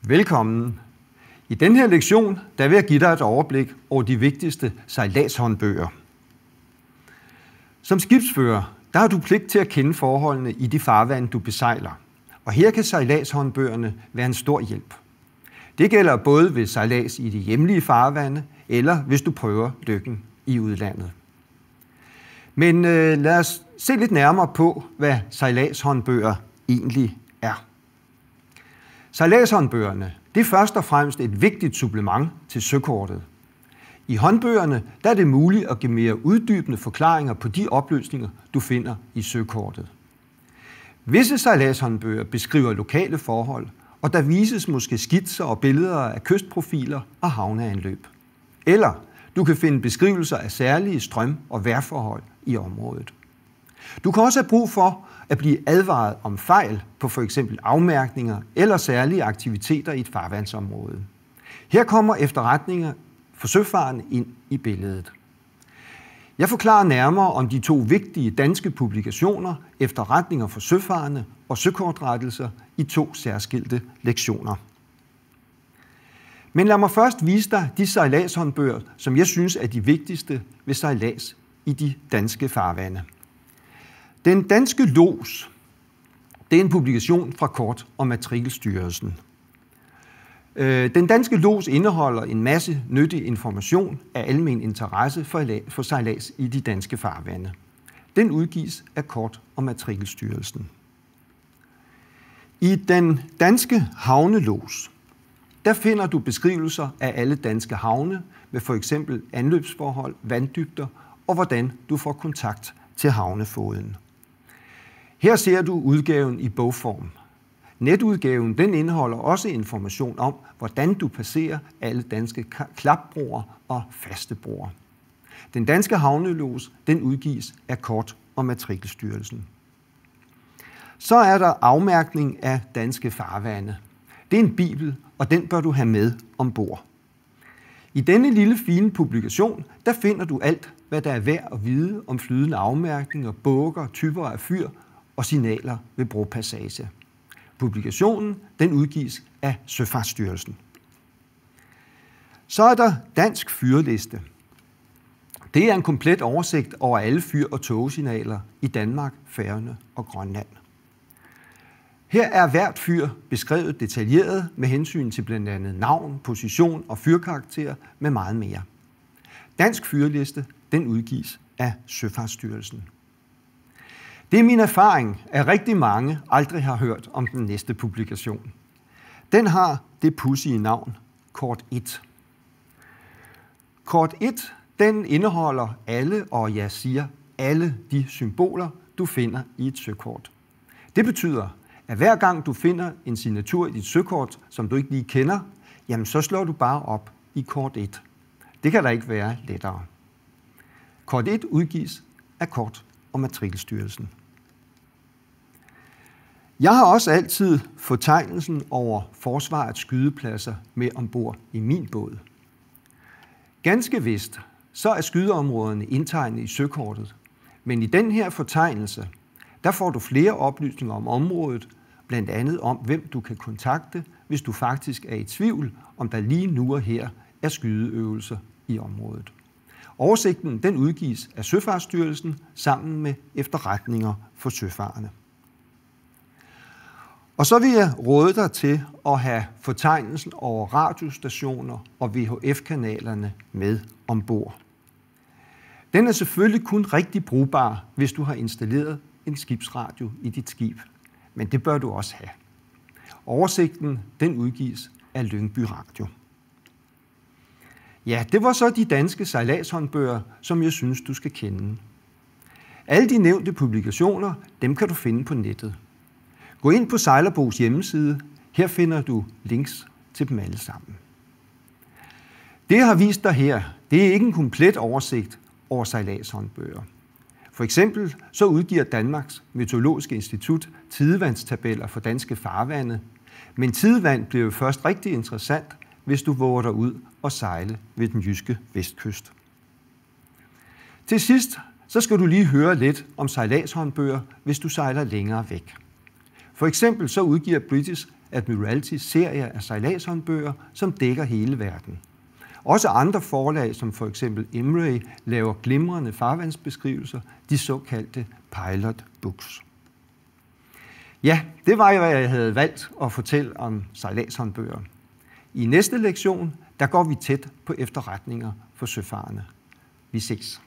Velkommen. I denne her lektion vil jeg give dig et overblik over de vigtigste sejladshåndbøger. Som skibsfører har du pligt til at kende forholdene i de farvande, du besejler. Og her kan sejladshåndbøgerne være en stor hjælp. Det gælder både ved sejlads i de hjemlige farvande, eller hvis du prøver lykken i udlandet. Men lad os se lidt nærmere på, hvad sejladshåndbøger egentlig er. Sejladshåndbøgerne er først og fremmest et vigtigt supplement til søkortet. I håndbøgerne er det muligt at give mere uddybende forklaringer på de oplysninger, du finder i søkortet. Visse sejladshåndbøger beskriver lokale forhold, og der vises måske skitser og billeder af kystprofiler og havneanløb. Eller du kan finde beskrivelser af særlige strøm- og vejrforhold i området. Du kan også have brug for at blive advaret om fejl på f.eks. afmærkninger eller særlige aktiviteter i et farvandsområde. Her kommer efterretninger for søfarende ind i billedet. Jeg forklarer nærmere om de to vigtige danske publikationer, Efterretninger for søfarende og Søkortrettelser, i 2 særskilte lektioner. Men lad mig først vise dig de sejladshåndbøger, som jeg synes er de vigtigste ved sejlads i de danske farvande. Den danske Lods, det er en publikation fra Kort- og Matrikelstyrelsen. Den danske Lods indeholder en masse nyttig information af almen interesse for sejlads i de danske farvande. Den udgives af Kort- og Matrikelstyrelsen. I den danske havnelods, der finder du beskrivelser af alle danske havne med for eksempel anløbsforhold, vanddybder og hvordan du får kontakt til havnefoden. Her ser du udgaven i bogform. Netudgaven den indeholder også information om, hvordan du passerer alle danske klapbroer og faste broer. Den danske havnelods den udgives af Kort- og Matrikelstyrelsen. Så er der afmærkning af danske farvande. Det er en bibel, og den bør du have med ombord. I denne lille fine publikation, der finder du alt, hvad der er værd at vide om flydende afmærkninger, båger, typer af fyr og signaler ved bropassage. Publikationen den udgives af Søfartsstyrelsen. Så er der Dansk Fyrliste. Det er en komplet oversigt over alle fyr- og togsignaler i Danmark, Færøerne og Grønland. Her er hvert fyr beskrevet detaljeret med hensyn til blandt andet navn, position og fyrkarakter med meget mere. Dansk Fyrliste den udgives af Søfartsstyrelsen. Det er min erfaring, at rigtig mange aldrig har hørt om den næste publikation. Den har det pudsige navn Kort 1. Kort 1 den indeholder alle, og jeg siger alle de symboler, du finder i et søkort. Det betyder, at hver gang du finder en signatur i dit søkort, som du ikke lige kender, jamen så slår du bare op i Kort 1. Det kan der ikke være lettere. Kort 1 udgives af Kort- og Matrikelstyrelsen. Jeg har også altid fortegnelsen over forsvarets skydepladser med ombord i min båd. Ganske vist, så er skydeområderne indtegnet i søkortet, men i den her fortegnelse, der får du flere oplysninger om området, blandt andet om, hvem du kan kontakte, hvis du faktisk er i tvivl, om der lige nu og her er skydeøvelser i området. Oversigten den udgives af Søfartsstyrelsen sammen med efterretninger for søfarende. Og så vil jeg råde dig til at have fortegnelsen over radiostationer og VHF-kanalerne med ombord. Den er selvfølgelig kun rigtig brugbar, hvis du har installeret en skibsradio i dit skib, men det bør du også have. Oversigten den udgives af Lyngby Radio. Ja, det var så de danske sejladshåndbøger, som jeg synes, du skal kende. Alle de nævnte publikationer, dem kan du finde på nettet. Gå ind på Sejlerbogs hjemmeside. Her finder du links til dem alle sammen. Det, jeg har vist dig her, det er ikke en komplet oversigt over sejladshåndbøger. For eksempel så udgiver Danmarks Meteorologiske Institut tidevandstabeller for danske farvande, men tidevand bliver jo først rigtig interessant, hvis du våger dig ud og sejle ved den jyske vestkyst. Til sidst så skal du lige høre lidt om sejladshåndbøger, hvis du sejler længere væk. For eksempel så udgiver British Admiralty serie af sejladshåndbøger, som dækker hele verden. Også andre forlag, som for eksempel Imray, laver glimrende farvandsbeskrivelser, de såkaldte pilot books. Ja, det var jo, hvad jeg havde valgt at fortælle om sejladshåndbøger. I næste lektion, der går vi tæt på efterretninger for søfarende. Vi ses.